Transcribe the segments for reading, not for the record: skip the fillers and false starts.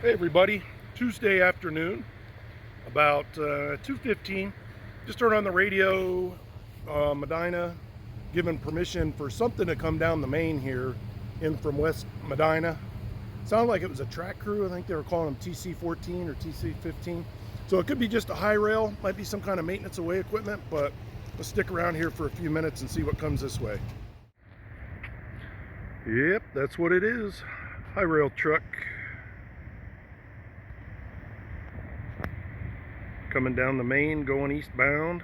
Hey everybody, Tuesday afternoon, about 2:15. Just turned on the radio, Medina giving permission for something to come down the main here in from West Medina. Sounded like it was a track crew. I think they were calling them TC-14 or TC-15. So it could be just a Hi-Rail, might be some kind of maintenance away equipment, but let's stick around here for a few minutes and see what comes this way. Yep, that's what it is. Hi-Rail truck. Coming down the main, going eastbound.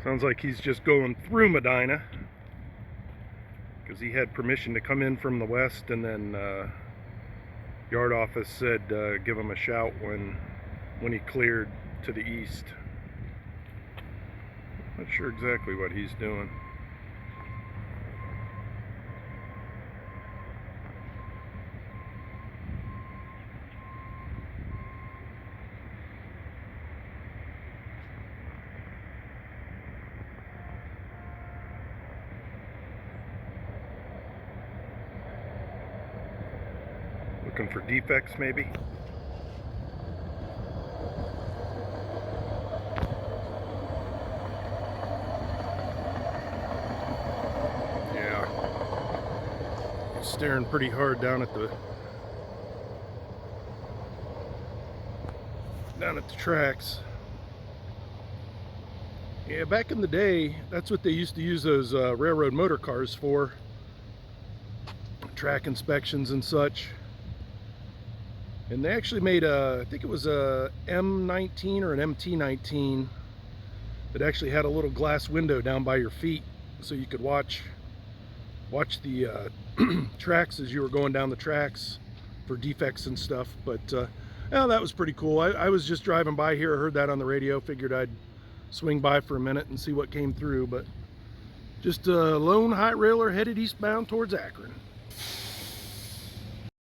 Sounds like he's just going through Medina because he had permission to come in from the west, and then yard office said give him a shout when he cleared to the east. Not sure exactly what he's doing. Looking for defects maybe. Staring pretty hard down at the tracks. Yeah, back in the day, that's what they used to use those railroad motor cars for, track inspections and such. And they actually made I think it was a M19 or an MT19 that actually had a little glass window down by your feet, so you could watch the tracks as you were going down the tracks for defects and stuff. But yeah, that was pretty cool. I was just driving by here, heard that on the radio, figured I'd swing by for a minute and see what came through. But just a lone Hi-Railer headed eastbound towards Akron.